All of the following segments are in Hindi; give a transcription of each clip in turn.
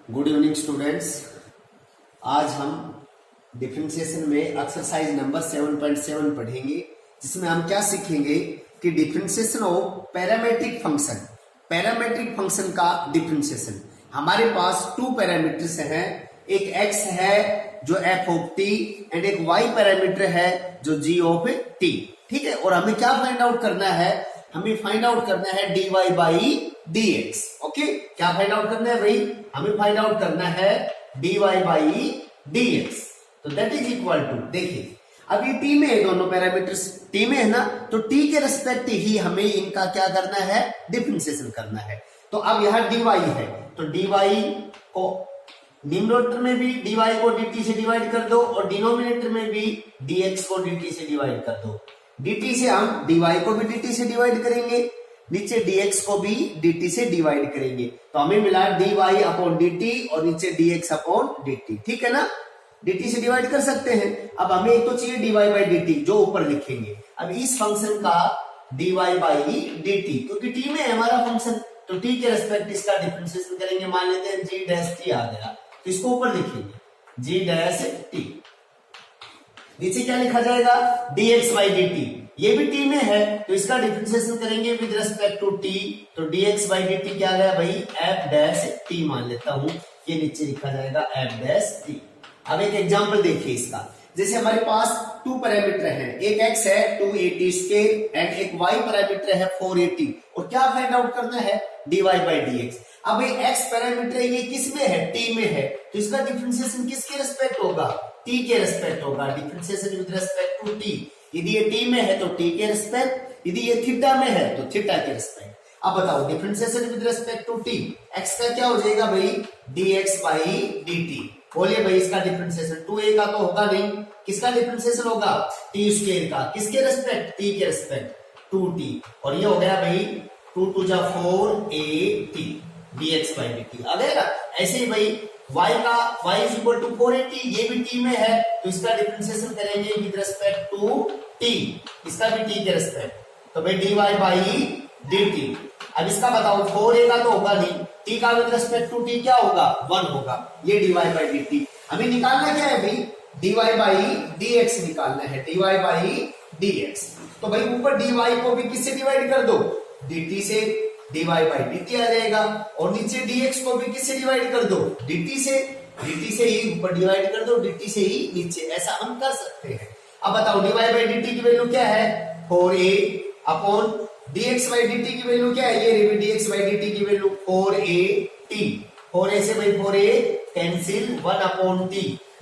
Good evening students. आज हम डिफरेंशिएशन में एक्सरसाइज नंबर 7.7 पढ़ेंगे, जिसमें हम क्या सीखेंगे कि डिफरेंशिएशन ऑफ पैरामीट्रिक फंक्शन का डिफरेंशिएशन। हमारे पास टू पैरामीटर्स हैं, एक x है जो f ऑफ t एंड एक y पैरामीटर है जो g ऑफ t। ठीक है, और हमें क्या फाइंड आउट करना है? हमें फाइंड आउट करना है dy बाई dx। ओके, क्या फाइंड आउट करना है भाई? हमें फाइंड आउट करना है dy बाई dx। तो दैट इज इक्वल टू, देखिए अब ये t में है, दोनों पैरामीटर्स t में है ना, तो t के रिस्पेक्ट ही हमें इनका क्या करना है? डिफरेंशिएशन करना है। तो अब यहाँ dy है, तो dy को डिनोमिनेटर में भी dy को dt से डिवाइड कर दो और डिनोमिनेटर में भी dx को dt से डिवाइड कर दो। dt से हम dy को भी dt से डिवाइड करेंगे, नीचे dx को भी dt से डिवाइड करेंगे, तो हमें मिला dy अपॉन dt और नीचे dx अपॉन dt। ठीक है ना, dt से डिवाइड कर सकते हैं। अब हमें एक तो चाहिए dy बाई dt जो ऊपर लिखेंगे। अब इस फंक्शन का dy बाई dt, क्योंकि t में है हमारा फंक्शन, तो t के रेस्पेक्ट इसका डिफरेंशिएशन करेंगे। मान लेते हैं g डैश t आ गया, तो इसको ऊपर लिखेंगे g डैश t। नीचे क्या लिखा जाएगा? dx बाई dt, ये भी t में है तो इसका डिफरेंशिएशन करेंगे विद रिस्पेक्ट टू t, तो dx बाई dt क्या आ गया भाई? f डैश t मान लेता हूं, ये नीचे लिखा जाएगा f डैश t। अब एक एग्जांपल देखिए इसका, जैसे हमारे पास टू पैरामीटर हैं, एक x है 280 स्क्वायर एंड एक y पैरामीटर है 480, और क्या फाइंड आउट करना है? dy by dx। अब ये x पैरामीटर है, ये किस में है? t में है, तो इसका डिफरेंशिएशन किसके रिस्पेक्ट होगा? t के रिस्पेक्ट होगा। Differentiation with respect to t, यदि ये t में है तो t के रिस्पेक्ट, यदि ये थीटा में है तो थीटा के रिस्पेक्ट। अब बताओ differentiation with respect to t, x का क्या हो जाएगा भाई? dx by dt। बोलिए भाई इसका डिफरेंशिएशन 2a का तो होगा नहीं, किसका डिफरेंशिएशन होगा? t स्क्वायर का, किसके रिस्पेक्ट? t के रिस्पेक्ट 2t, और ये हो गया भाई 2 2 जा 4at dx बाई dt आ गया। ऐसे ही भाई y का y इज इक्वल टू 480, ये भी t में है तो इसका डिफरेंशिएशन करेंगे विद रिस्पेक्ट टू t, इसका भी t के रिस्पेक्ट, तो भाई dy बाई dt। अब इसका बताओ 4a का तो होगा नहीं, t का विद रिस्पेक्ट टू t क्या होगा? 1 होगा, ये dy बाई dt। हमें निकालना क्या है भाई? dy बाई dx निकालना है, dy बाई dx। तो भाई ऊपर dy को भी किससे डिवाइड कर दो? dt से, dy बाई dt आ जाएगा, और नीचे dx को भी किससे डिवाइड कर दो? dt से ही ऊपर डिवाइड कर दो, dt से ही नीचे, ऐसा हम कर सकते हैं। अब बताओ dy बाई dt की वैल्यू क्या है? 4a upon dx by dt की वैल्यू क्या है? ये dx बाई dt की वैल्यू 4at। 4a से भाई 4a कैंसिल, 1 अपॉन t,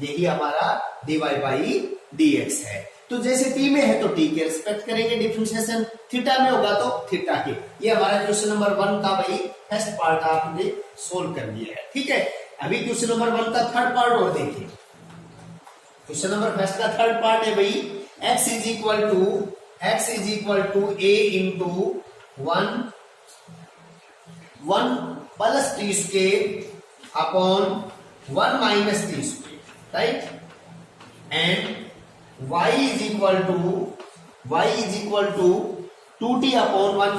यही हमारा dy बाई dx है। तो जैसे t में है तो t के रिस्पेक्ट करेंगे डिफरेंशिएशन, थीटा में होगा तो थीटा के। ये हमारा क्वेश्चन नंबर 1 का भाई फर्स्ट पार्ट आपने सोल्व कर दिया है। ठीक है, अभी क्वेश्चन नंबर 1 का थर्ड पार्ट और देखिए। क्वेश्चन नंबर फर्स्ट का थर्ड पार्ट है भाई x is equal to a into 1 plus T square upon 1 minus T square, right? And y is equal to 2t upon 1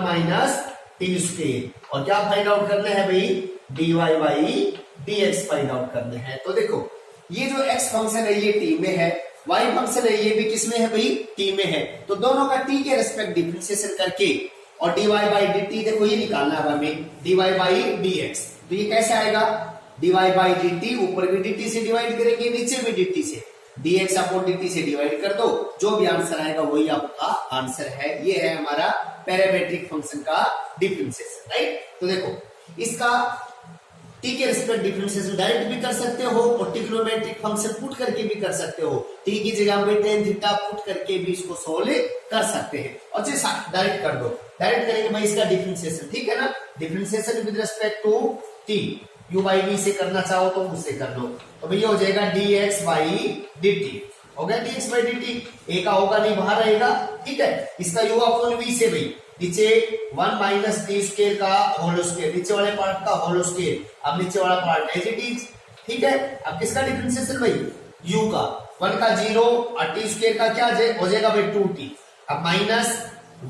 minus T square. और क्या फाइंड आउट करना है भाई? dy by dx find out करना है। तो देखो ये जो x फंक्शन है ये t में है, y फंक्शन है ये भी किसमें है भाई? t में है, तो दोनों का t के रिस्पेक्ट डिफरेंशिएशन करके और dy बाई dt, देखो ये निकालना है हमें dy बाई dx। तो ये कैसे आएगा? dy बाई dt, ऊपर भी dt से डिवाइड करेंगे, नीचे भी dt से, dx अपॉन dt से डिवाइड कर दो, जो भी आंसर आएगा वही आपका आंसर है। ये है हमारा पैरामीट्रिक फंक्शन का डिफरेंशिएशन, राइट? तो देखो इसका t के रिस्पेक्ट डिफरेंशिएशन डायरेक्ट भी कर सकते हो और ट्रिग्नोमेट्रिक फंक्शन पुट करके भी कर सकते हो। t की जगह पे tan थीटा पुट करके भी इसको सोल्व कर सकते हैं, और जैसे डायरेक्ट कर दो, डायरेक्ट करेंगे भाई इसका डिफरेंशिएशन। ठीक है ना, differentiation with respect to t, u by v से करना चाहो तो उससे कर लो, तो भैया हो जाएगा dx बाई dt। हो गया dx बाई dt, a का होगा नहीं, बाहर रहेगा। ठीक है, इसका u अपॉन v से भाई नीचे 1 माइनस टी स्क्वायर का होल स्क्वायर, नीचे वाले पार्ट का होल स्क्वायर, अब नीचे वाला पार्ट एज इट इज। ठीक है, अब किसका डिफरेंशिएशन भाई? u का, 1 का 0 और टी स्क्वायर का क्या हो जाएगा भाई? 2t। अब minus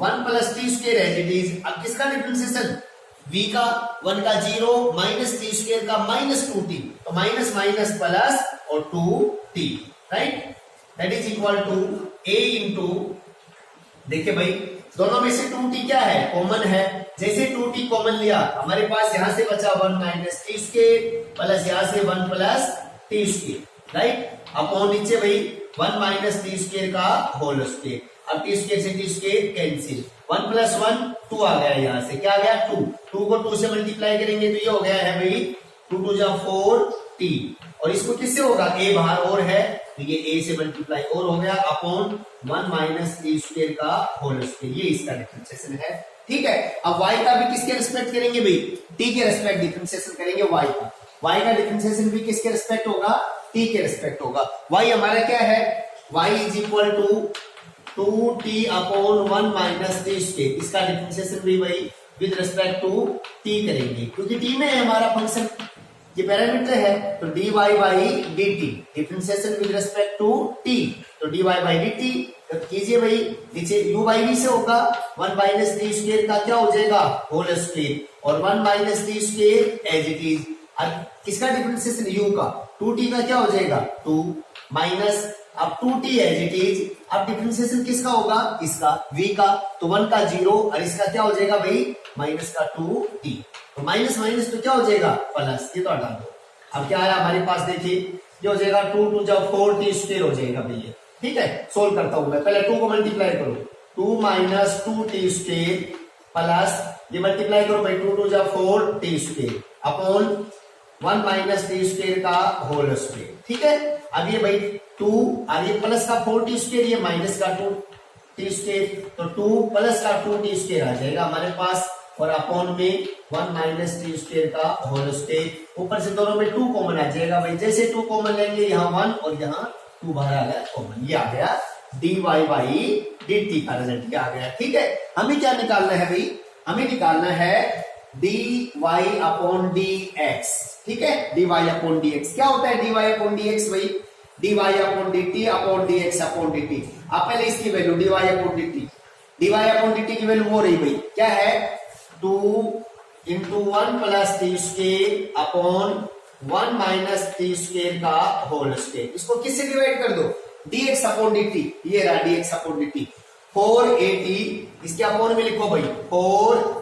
1 plus T square as it is. अब किसका डिफरेंशिएशन? v का 1 का 0 माइनस टी स्क्वायर का माइनस 2t, तो माइनस माइनस प्लस और 2t, right, that is equal to a into, देखिए भाई दोनों में से 2t क्या है, कॉमन है, जैसे 2t कॉमन लिया हमारे पास यहां से बचा 1 माइनस टी स्क्वायर प्लस यहां से 1 plus T square, right, upon नीचे भाई 1 माइनस टी स्क्वायर का होल स्क्वायर, अब टी स्क्वायर से टी स्क्वायर कैंसिल, 1 प्लस 1 2 आ गया, यहां से क्या आ गया 2, 2 को 2 से मल्टीप्लाई करेंगे तो ये हो गया है भाई 2 2 जा 4t, और इसको किससे होगा, a बाहर और है तो ये a से मल्टीप्लाई और हो गया अपॉन 1 माइनस टी स्क्वायर का होल स्क्वायर, ये इसका डिफरेंशिएशन है, ठीक है। अब y का भी किसके रिस्पेक्ट करेंगे भाई, t के रिस्पेक्ट डिफरेंशिएशन करेंगे y का, y का डिफरेंशिएशन भी किसके रिस्पेक्ट होगा, t के रिस्पेक्ट होगा, y हमारा क्या है, y is equal to 2t upon 1 minus T square, इसका डिफरेंशिएशन भी वही विद रिस्पेक्ट टू t करेंगे, क्योंकि t में है हमारा फंक्शन, ये पैरामीटर है, तो dy by dt, differentiation with respect to t, तो dy बाई dt तो कीजिए भाई, नीचे u बाई v से होगा 1 माइनस टी स्क्वायर का क्या हो जाएगा होल स्क्वायर, और 1 minus T square as it is, अब किसका डिफरेंशिएशन u का, 2t का क्या हो जाएगा 2 माइनस, अब 2t एज इट इज, अब डिफरेंशिएशन किसका होगा, इसका v का, तो 1 का 0 और इसका क्या हो जाएगा भाई माइनस का 2t, तो माइनस माइनस तो क्या हो जाएगा प्लस, ये तो हटा दो, अब क्या आया हमारे पास, देखिए ये हो जाएगा 2 2 जा 4t स्क्वायर हो जाएगा भैया, ठीक है, सोल्व करता हूं मैं, पहले 2 को मल्टीप्लाई करो, 2 माइनस 2t स्क्वायर प्लस ये मल्टीप्लाई करो भाई 2 2 जा 4t square upon 1 minus T square का होल स्क्वायर, ठीक है। अब ये भाई 2 और ये प्लस का 4t स्क्वायर, ये माइनस का 2t स्क्वायर, तो 2 प्लस का 2t स्क्वायर आ जाएगा हमारे पास, और अपॉन में 1 माइनस टी स्क्वायर का होल स्क्वायर, ऊपर से दोनों में 2 कॉमन आ जाएगा भाई, जैसे 2 कॉमन लेंगे यहाँ 1 और यहाँ 2 बाहर आ गया कॉमन, ये आ गया dy बाई dt का रिजल्ट आ गया, ठीक है। हमें क्या निकालना है भाई, हमें निकालना है dy अपॉन dx, ठीक है, dy अपॉन dx, क्या होता है dy अपॉन dx भाई, dy upon dt upon dx upon dt, आप पहले इसकी वैल्यू dy अपॉन dt की वैल्यू हो रही भाई क्या है 2 into 1 plus T square upon 1 minus T square का होल स्क्वायर, इसको किससे डिवाइड कर दो, dx अपॉन dt, ये रहा dx अपॉन dt, 4at, इसके अपॉन में लिखो भाई 4ta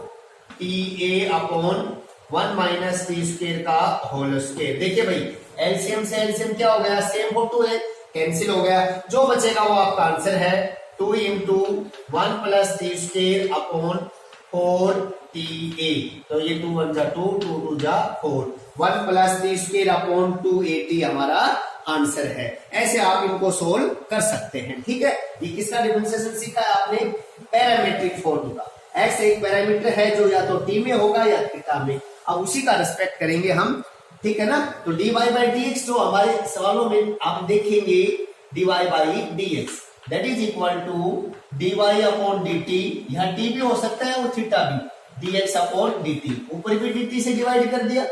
upon 1 minus T square का होल स्क्वायर, देखिए भाई एलसीएम से एलसीएम क्या हो गया, सेम फोटो है, कैंसिल हो गया, जो बचेगा वो आपका आंसर है 2 into 1 plus T square upon 4ta, तो ये 2 1 जा 2 2 2 जा 4, 1 plus T square upon 2at हमारा आंसर है। ऐसे आप इनको सोल्व कर सकते हैं, ठीक है। ये किसका डिफरेंशिएशन सीखा है आपने, पैरामीट्रिक फॉर्म का, x एक पैरामीटर है जो या तो t में होगा या थीटा में, अब उसी का रिस्पेक्ट करेंगे हम, ठीक है ना। तो dy बाई dx जो हमारे सवालों में आप देखेंगे dy by dx that is equal to dy upon dt, यहाँ t भी हो सकता है और थीटा भी, dx अपॉन dt, ऊपर भी dt से डिवाइड कर दिया,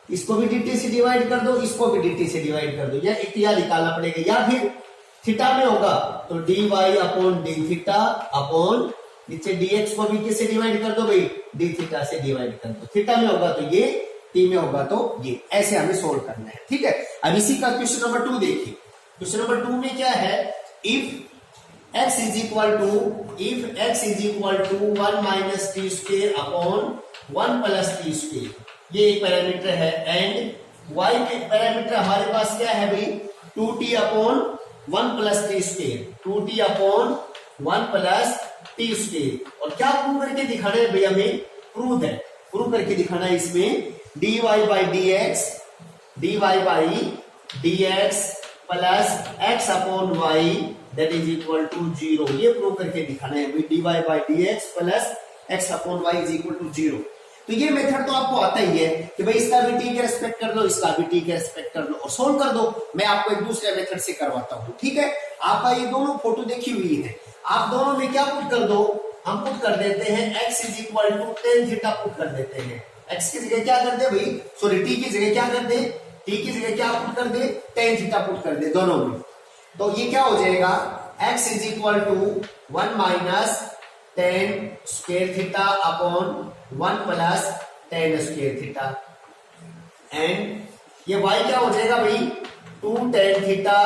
इसको भी dt से डिवाइड कर दो, इसको भी dt से डिवाइड कर दो, या इक्तिया निकालना पड़ेगा, या फिर थीटा में होगा तो dy upon d theta upon नीचे dx को भी किससे डिवाइड कर दो भाई, d थीटा से डिवाइड कर दो, थीटा में होगा तो ये, t में होगा तो ये, ऐसे हमें सोल्व करना है, ठीक है। अब इसी का क्वेश्चन नंबर 2 देखिए, क्वेश्चन नंबर 2 में क्या है, if x is equal to 1 minus T square upon 1 plus T square, ये एक पैरामीटर है, एंड y के पैरामीटर हमारे पास क्या है भाई 2t upon 1 plus T square, 2t upon 1 plus T square, और क्या प्रूव करके दिखाना है भैया, हमें प्रूव करके दिखाना है इसमें dy by dx plus x upon y that is equal to 0, ये प्रूव करके दिखाना है भाई, dy by dx plus x upon y is equal to 0। तो ये मेथड तो आपको आता ही है कि भाई इसका भी t के रेस्पेक्ट कर लो, इसका भी t के रेस्पेक्ट कर लो और सोल्व कर दो। मैं आपको एक दूसरे मेथड से करवाता हूँ, ठीक है। आपका ये दोनों फोटो देखी हुई है, आप दोनों में क्या पुट कर दो, हम पुट कर देते हैं x is equal to tan theta put कर देते हैं, x की जगह क्या कर दे भाई, सॉरी t की जगह क्या कर दे, t की जगह क्या पुट कर दे, tan थीटा पुट कर दे दोनों में, तो ये क्या हो जाएगा x is equal to 1 minus tan square theta upon 1 plus tan square theta, and ये y क्या हो जाएगा भाई 2 tan थीटा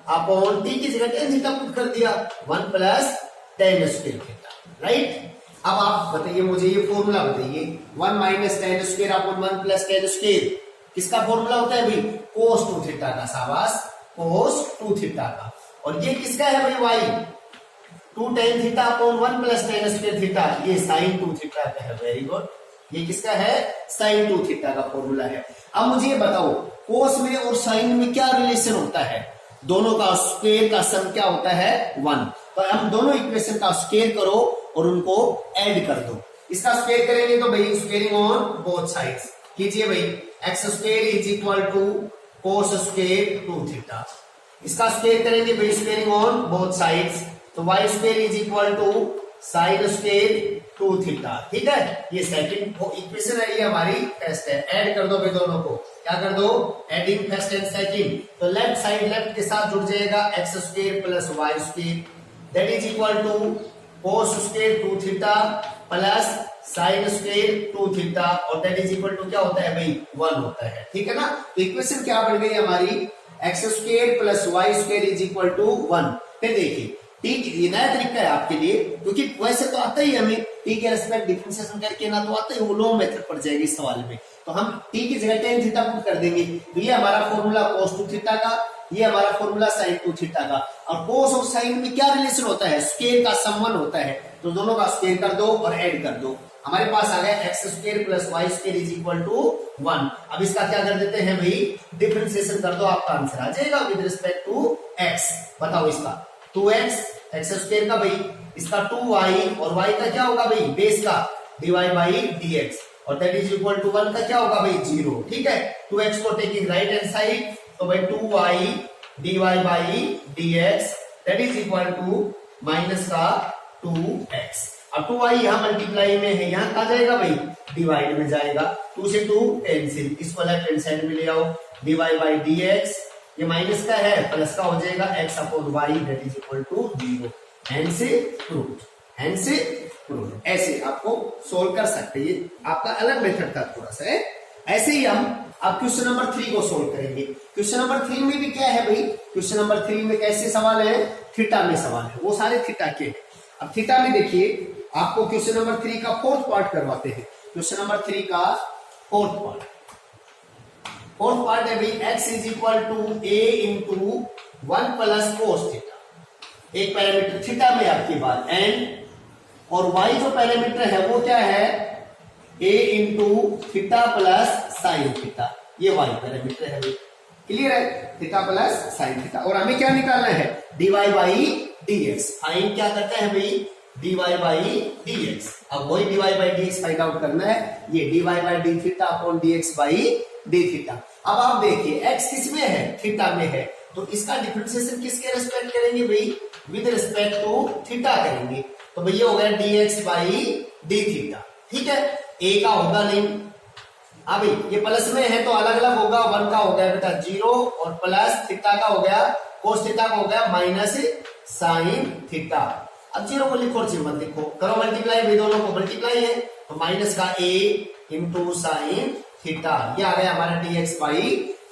अपॉन t की जगह tan थीटा पुट कर दिया 1 plus tan square theta, right. अब आप बताइए मुझे ये फॉर्मूला बताइए 1 minus tan square upon 1 plus tan square किसका फॉर्मूला होता है भाई cos 2 थीटा का, शाबाश cos 2 थीटा का। और ये किसका है भाई y 2 tan theta upon 1 plus tan square theta, ये sin 2 थीटा का है, वेरी गुड। ये किसका है sin 2 थीटा का फॉर्मूला है। अब मुझे ये बताओ cos में और sin में क्या रिलेशन होता है, दोनों का स्क्वायर का सम क्या होता है 1। तो हम दोनों इक्वेशन का स्क्वायर करो और उनको ऐड कर दो। इसका स्क्वायर करेंगे तो भाई स्क्वेयरिंग ऑन बोथ साइड्स कीजिए भाई, x square is equal to cos square 2 theta. इसका स्क्वायर करेंगे भाई स्क्वेयरिंग ऑन बोथ साइड्स, तो y square is equal to sin square 2 theta, ठीक है। ये सेकंड इक्वेशन है, ये हमारी फर्स्ट है। ऐड कर दो भाई दोनों को, क्या कर दो एडिंग फर्स्ट एंड सेकंड, तो लेफ्ट साइड लेफ्ट के साथ जुड़ जाएगा x square plus y square that is equal to cos square 2 theta plus sin square 2 theta, और दैट इज इक्वल टू क्या होता है भाई 1 होता है, ठीक है ना। तो इक्वेशन क्या बन गई हमारी x square plus y square is equal to 1। फिर देखिए ठीक ये नया तरीका है आपके लिए, क्योंकि वैसे तो आता ही हमें टी के रेस्पेक्ट डिफरेंशिएशन करके ना, तो आता ही वो लॉन्ग मेथड पड़ जाएगी इस सवाल में। तो हम टी की जगह tan थीटा पुट कर देंगे, तो ये हमारा फॉर्मूला cos 2 थीटा का, ये हमारा फॉर्मूला sin 2 थीटा का। और cos और sin में क्या रिलेशन होता है, स्क्वायर का सम होता है, तो दोनों का स्क्वायर कर दो और ऐड कर दो। हमारे पास आ गया x square plus y square is equal to 1। अब इसका क्या कर देते हैं भाई डिफरेंशिएशन कर दो, आपका आंसर आ जाएगा विद रिस्पेक्ट टू एक्स। बताओ इसका 2x एक्स स्क्वायर का भाई, इसका 2y और y का क्या होगा भाई बेस का dy बाई dx, और दैट इज इक्वल टू 1 का क्या होगा भाई 0, ठीक है। 2x को टेकिंग राइट हैंड साइड, तो भाई 2y dy by dx that is equal to minus का 2x। अब 2y यहां मल्टीप्लाई में है, यहां कहा जाएगा भाई डिवाइड में जाएगा, 2 से 2 कैंसिल, इसको लेफ्ट हैंड साइड में ले आओ dy बाई dx, ये माइनस का है प्लस का हो जाएगा x upon y that is equal to 0। Hence prove, ऐसे आपको सोल्व कर सकते हैं, ये आपका अलग मेथड था थोड़ा सा है। ऐसे ही हम अब क्वेश्चन नंबर 3 को सोल्व करेंगे। क्वेश्चन नंबर 3 में भी क्या है भाई, क्वेश्चन नंबर 3 में कैसे सवाल है, थीटा में सवाल है, वो सारे थीटा के। अब थीटा में देखिए आपको क्वेश्चन नंबर 3 का फोर्थ पार्ट करवाते हैं। क्वेश्चन नंबर 3 का फोर्थ पार्ट है भाई x is equal to a into 1 plus cos theta, एक पैरामीटर थीटा में आपकी बात, एंड और y जो पैरामीटर है वो क्या है a into theta plus sign theta, ये y पैरामीटर है भाई, क्लियर है, थीटा प्लस साइन थीटा। और हमें क्या निकालना है dy बाई dx, फाइन क्या करते हैं भाई dy बाई dx। अब वही dy by dx find out करना है, ये dy by d theta upon dx by d theta. अब आप देखिए x किस में है थीटा में है, तो इसका डिफरेंशिएशन किसके रेस्पेक्ट करेंगे भाई विद रिस्पेक्ट टू थीटा करेंगे, तो भाई ये हो गया dx बाई डी थीटा, ठीक है। a का होगा नहीं, अभी ये प्लस में है तो अलग अलग होगा, 1 का हो गया बेटा 0 और प्लस थीटा का हो गया कोस थीटा का हो गया माइनस साइन थीटा। अब 0 को लिखो और मत लिखो, करो मल्टीप्लाई, भी दोनों को मल्टीप्लाई है, तो माइनस का a इंटू साइन थीटा, ये आ गया हमारा dx by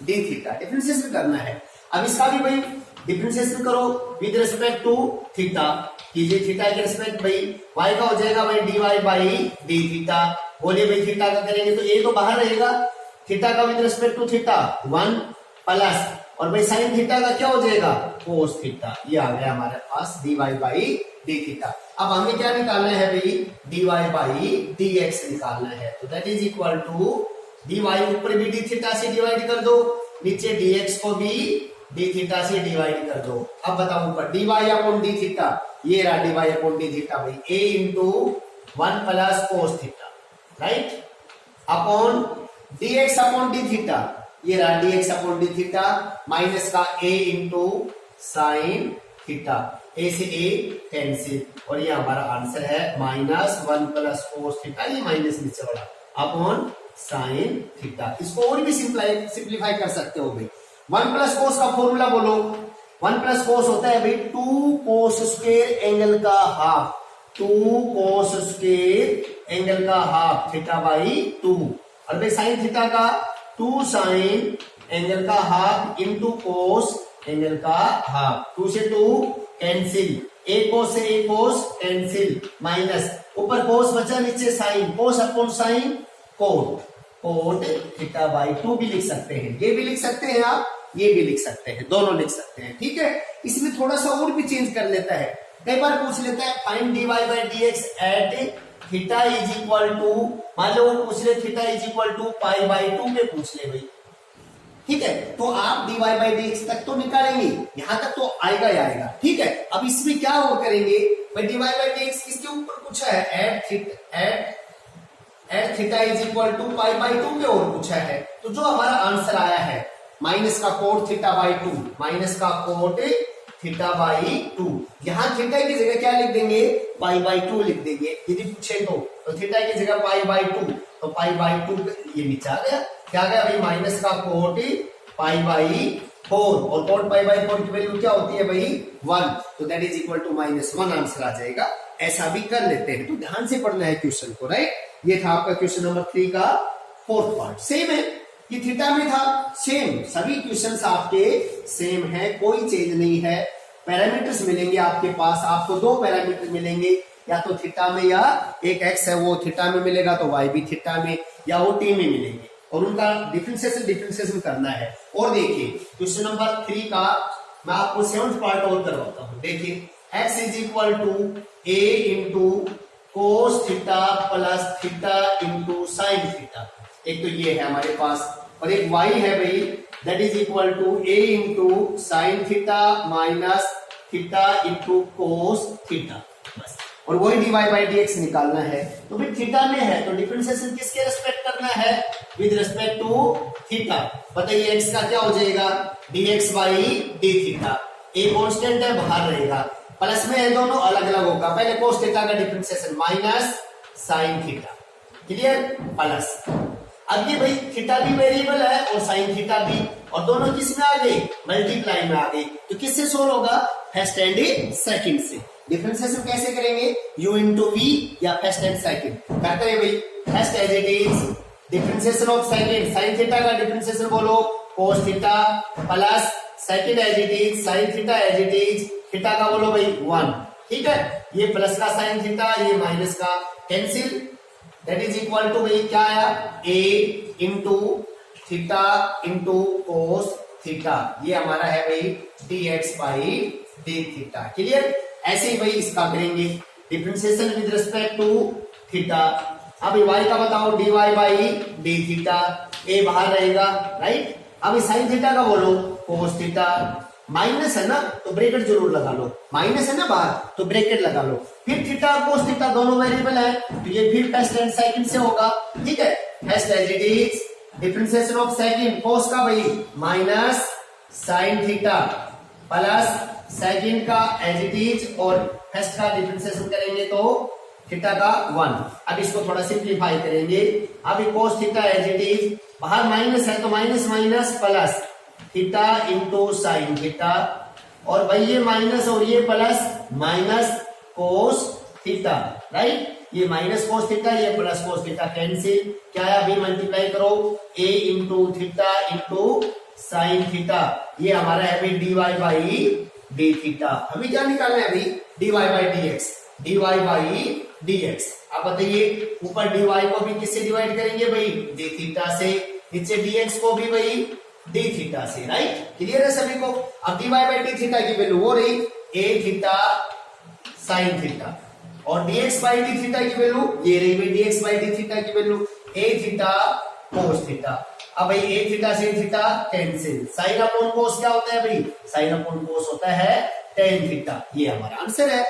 d theta. Differentiation करना है, अब इसका भी भाई डिफरेंशिएशन करो विद रिस्पेक्ट टू थीटा, कीजिए थीटा के रिस्पेक्ट भाई y का हो जाएगा भाई dy बाई डी थीटा, बोलिए भाई थीटा का करेंगे तो a तो बाहर रहेगा, थीटा का with respect to theta 1 plus, और भाई साइन थीटा का क्या हो जाएगा कोस थीटा, ये आ गया हमारे पास dy बाई डी थीटा। अब हमें क्या निकालना है भाई dy बाई dx निकालना है, तो that is equal to dy ऊपर भी डी थीटा से डिवाइड कर दो, नीचे dx को भी डी थीटा से डिवाइड कर दो। अब बताओ ऊपर dy अपॉन डी थीटा, ये रहा dy अपॉन डी थीटा भाई a into 1 plus cos theta, right, upon dx upon d theta, ये रहा dx upon d theta minus का a into sine theta, a से a कैंसिल, और ये हमारा आंसर है माइनस 1 प्लस कोस थीटा, ये माइनस नीचे वाला अपॉन साइन थीटा। इसको और भी सिंप्लीफाई कर सकते हो भाई, 1 प्लस कोस का फॉर्मूला बोलो, 1 प्लस कोस होता है भाई 2 कोस स्क्वायर एंगल का हाफ, 2 कोस स्क्वायर एंगल का हाफ थीटा बाई 2, और भाई साइन थीटा का 2 साइन एंगल का हाफ इंटू कोस एंगल का हाफ, 2 से 2 कैंसिल, एक कोस से एक कोस कैंसिल, माइनस ऊपर कोस बचा नीचे sine, cos upon sine cot, cot theta by 2 भी लिख सकते हैं, ये भी लिख सकते हैं आप, ये भी लिख सकते हैं, दोनों लिख सकते हैं। ठीक है, इसमें थोड़ा सा और भी चेंज कर लेता है, कई बार पूछ लेता है find dy by dx at theta is equal to, मान लो वो पूछ ले theta is equal to pi by 2 में पूछ ले भाई। ठीक है, तो आप dy बाई dx तक तो निकालेंगे, यहां तक तो आएगा ही आएगा। ठीक है, अब इसमें क्या वो करेंगे भाई, dy बाई dx किसके ऊपर पूछा है, at theta is equal to pi by 2 के और पूछा है, तो जो हमारा आंसर आया है माइनस का कोट थीटा बाई 2, माइनस का कोट थीटा बाई 2, यहां थीटा की जगह क्या लिख देंगे, पाई बाई 2 लिख देंगे, यदि पूछे तो थीटा की जगह पाई बाई 2, तो पाई बाई 2 ये नीचे आ गया, क्या गया भाई माइनस का कोट पाई बाई 4, और कोट पाई बाई 4 की वैल्यू क्या होती है भाई 1, तो that is equal to -1 answer आ जाएगा। ऐसा भी कर लेते हैं, तो ध्यान से पढ़ना है क्वेश्चन को, राइट। ये था आपका क्वेश्चन नंबर 3 का 4th पार्ट, सेम है, ये थीटा में था, सेम, सभी क्वेश्चंस आपके सेम है, कोई चेंज नहीं है। पैरामीटर्स मिलेंगे आपके पास, आपको 2 पैरामीटर मिलेंगे, या तो थीटा में, या एक एक्स है वो थीटा में मिलेगा, तो वाई भी थीटा में या वो टी में मिलेंगे, और उनका डिफरेंशिएशन करना है। और देखिए क्वेश्चन नंबर 3 का मैं आपको 7th पार्ट और करवाता हूं। देखिए x is equal to a into cos theta plus theta into sine theta, एक तो ये है हमारे पास, और एक y है भाई, that is equal to a into sine theta minus theta into cos theta, बस, और वही dy बाई dx निकालना है। तो भाई थीटा में है तो डिफरेंशिएशन किसके रेस्पेक्ट करना है, विद रेस्पेक्ट टू थीटा। बताइए x का क्या हो जाएगा, dx by d theta, a constant है बाहर रहेगा, प्लस में है दोनों अलग अलग होगा, पहले कोस थीटा का differentiation minus sine theta, clear, plus, अब ये भाई थीटा भी वेरिएबल है और साइन थीटा भी, और दोनों किस में आ गए, मल्टीप्लाई में आ गए, तो किससे सोल्व होगा, फर्स्ट एंड सेकंड से। डिफरेंशिएशन कैसे करेंगे, u इंटू वी या फर्स्ट एंड सेकंड, करते हैं भाई first as it is differentiation of second, sine theta का डिफरेंशिएशन बोलो cos theta, plus second as it is sine theta as it is, theta का बोलो भाई 1, ठीक है, ये प्लस का साइन थीटा, ये माइनस का cancel, that is equal to भाई क्या आया, a into theta into cos theta, ये हमारा है भाई dx by d theta, clear. ऐसे ही भाई इसका करेंगे differentiation with respect to theta. अब y का बताओ dy by d theta, a बाहर रहेगा, राइट। अब साइन थीटा का बोलो कोस थीटा, माइनस है ना तो ब्रैकेट जरूर लगा लो, माइनस है ना बाहर तो ब्रैकेट लगा लो, फिर थीटा कोस थीटा दोनों वेरिएबल है, तो ये फिर फर्स्ट एंड सेकंड से होगा, ठीक है। First as it is differentiation of second, cos का भाई minus sine theta plus second का एज इट इज, और फर्स्ट का डिफरेंशिएशन करेंगे तो थीटा का 1। अब इसको थोड़ा सिंप्लीफाई करेंगे, अब cos theta as it is, बाहर माइनस है तो minus minus plus theta into sine theta, और भाई ये माइनस और ये plus minus cos theta, right. ये माइनस कोस थीटा, ये प्लस कोस थीटा कैंसिल, क्या है अभी मल्टीप्लाई करो, a into theta into sine theta, ये हमारा है अभी dy बाई डी थीटा। अभी क्या निकालना है अभी, dy by dx, dy by dx। आप बताइए ऊपर dy को भी किससे डिवाइड करेंगे भाई, डी थीटा से, नीचे dx को भी भाई डी थीटा से, राइट, क्लियर है सभी को। अब dy बाई डी थीटा की वैल्यू हो रही a थीटा साइन थीटा, और dx बाई डी थीटा की वैल्यू ये रही भाई dx बाई डी थीटा की value a theta cos theta. अब भाई a theta sin theta cancel, sine upon कोस क्या होता है भाई, साइन अपॉन कोस होता है tan थीटा, ये हमारा आंसर है।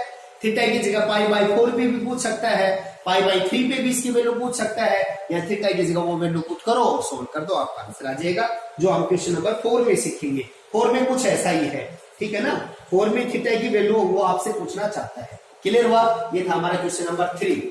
थीटा की जगह पाई बाई 4 पे भी पूछ सकता है, पाई बाई 3 पे भी इसकी वैल्यू पूछ सकता है, या थीटा की जगह वो वैल्यू पुट करो और सोल्व कर दो, आपका आंसर आ जाएगा, जो हम क्वेश्चन नंबर 4 में सीखेंगे। 4 में कुछ ऐसा ही है, ठीक है ना, 4 में थीटा की वैल्यू वो आपसे पूछना चाहता है, क्लियर हुआ। ये था हमारा क्वेश्चन नंबर 3।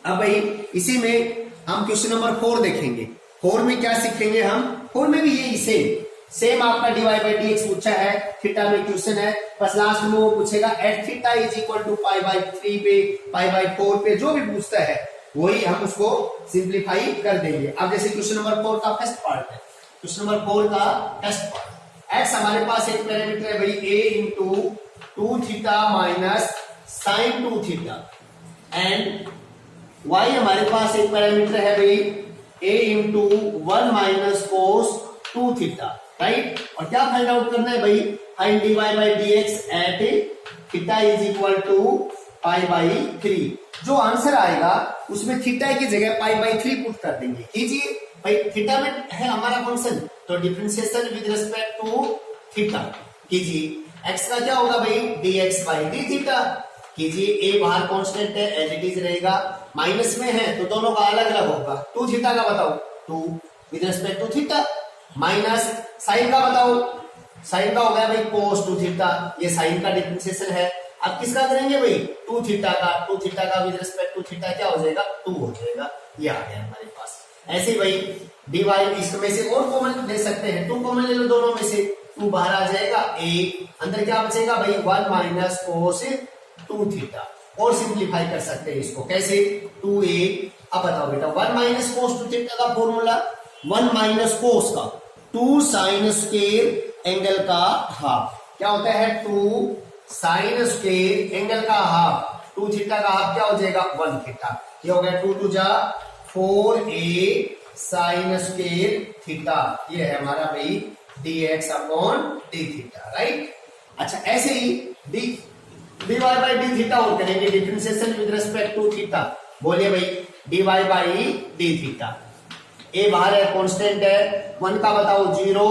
अब भाई इसी में हम क्वेश्चन नंबर 4 देखेंगे। 4 में क्या सीखेंगे हम, 4 में भी यही सेम आपका dy बाई dx पूछा है, थीटा में क्वेश्चन है, बस लास्ट में वो पूछेगा at theta is equal to pi by 3 पे, पाई बाई 4 पे, जो भी पूछता है वही हम उसको सिंप्लीफाई कर देंगे। अब जैसे क्वेश्चन नंबर 4 का फर्स्ट पार्ट है, क्वेश्चन नंबर 4 का फर्स्ट पार्ट, एक्स हमारे पास एक पैरामीटर है भाई a into 2 theta minus sine 2 theta, and y हमारे पास एक पैरामीटर है भाई a into 1 minus cos 2 theta, right. और क्या फाइंड आउट करना है भाई, find dy by dx at theta is equal to pi by 3। जो आंसर आएगा उसमें थीटा की जगह पाई बाई 3 पुट कर देंगे। कीजिए भाई, थीटा में है हमारा फंक्शन, तो differentiation with respect to theta कीजिए। x का क्या होगा भाई, dx बाई डी थीटा कीजिए। a बाहर कांस्टेंट है, एज इट इज रहेगा, माइनस में है तो दोनों का अलग अलग होगा। 2 थीटा का बताओ, 2 with respect to theta, minus sine का बताओ, साइन का हो गया भाई cos 2 थीटा, ये साइन का डिफरेंशिएशन है। अब किसका करेंगे भाई, 2 थीटा का, 2 थीटा का विद रिस्पेक्ट टू थीटा क्या हो जाएगा, 2 हो जाएगा, ये आ गया हमारे पास। ऐसे ही भाई dy इसमें से और कॉमन ले सकते हैं, 2 कॉमन ले लो दोनों में से, 2 बाहर आ जाएगा, a अंदर क्या बचेगा भाई 1 माइनस कोस 2 थीटा। और सिंप्लीफाई कर सकते हैं इसको कैसे, 2a। अब बताओ बेटा 1 माइनस कोस 2 थीटा का फॉर्मूला, 1 माइनस कोस का 2 साइन स्क्वायर एंगल का हाफ, क्या होता है 2 साइन स्क्वायर एंगल का हाफ, 2 थीटा का हाफ क्या हो जाएगा 1 थीटा, ये हो गया 2 टू जा 4a साइन स्क्वायर थीटा, ये है हमारा भाई dx upon d theta, right. अच्छा ऐसे ही dy बाई डी थीटा और करेंगे, differentiation with respect to theta, बोलिए भाई dy by d theta, a बाहर है कांस्टेंट है, 1 का बताओ 0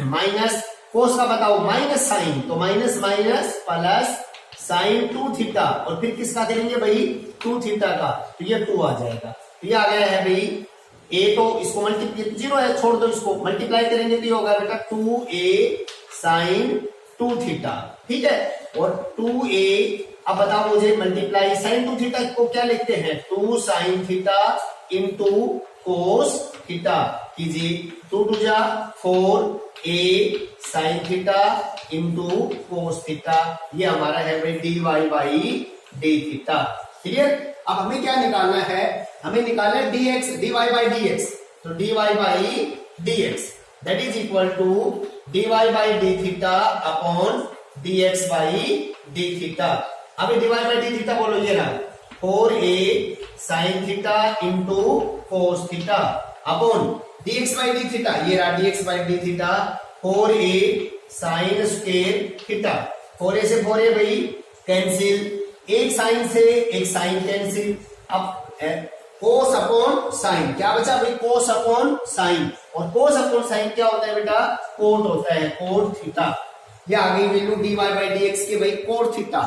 माइनस कोस का बताओ माइनस साइन, तो minus minus plus sign 2 theta, और फिर किसका करेंगे भाई 2 थीटा का, तो ये 2 आ जाएगा, तो ये आ गया है भाई a, तो इसको मल्टीप्लाई 0 है छोड़ दो, इसको मल्टीप्लाई करेंगे तो ये होगा बेटा 2a साइन 2 थीटा, ठीक है। और 2a, अब बताओ मुझे मल्टीप्लाई साइन 2 थीटा को क्या लिखते हैं, 2 sign theta into cos theta कीजिए, 2 टू जा 4a sine theta into cos theta, ये हमारा है भाई dy by d theta, clear. अब हमें क्या निकालना है, हमें निकालना है dx, dy बाई dx, तो dy by dx that is equal to dy by d theta upon dx by d theta. अभी dy बाई डी थीटा बोलो, ये रहा 4a sine theta into cos theta upon dx by d theta, ये रहा dx by d theta 4a sine square theta, 4a से 4a भाई कैंसिल, एक साइन से एक साइन कैंसिल, अब कोस अपॉन साइन, क्या बचा भाई कोस अपॉन साइन, और कोस अपॉन साइन क्या होता है बेटा कोट होता है, कोट थीटा, ये आ गई वैल्यू dy बाई dx की भाई कोट थीटा।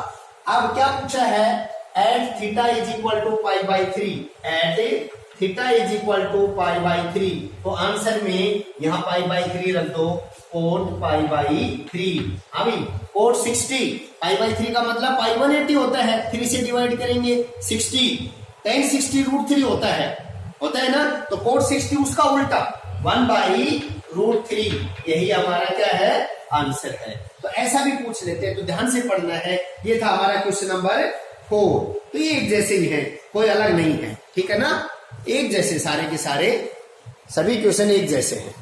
अब क्या पूछा है, at theta is equal to pi by 3, at theta is equal to pi by 3, तो आंसर में यहाँ पाई बाई 3 रख दो, कोट पाई बाई 3। अभी कोट 60, पाई बाई 3 का मतलब पाई 180 होता है, 3 से डिवाइड करेंगे 60, tan 60 रूट 3 होता है ना, तो कोट 60 उसका उल्टा 1 बाई रूट 3, यही हमारा क्या है आंसर है। तो ऐसा भी पूछ लेते हैं, तो ध्यान से पढ़ना है। ये था हमारा क्वेश्चन नंबर 4, तो ये एक जैसे ही है, कोई अलग नहीं है, ठीक है ना, एक जैसे सारे के सारे, सभी क्वेश्चन एक जैसे हैं।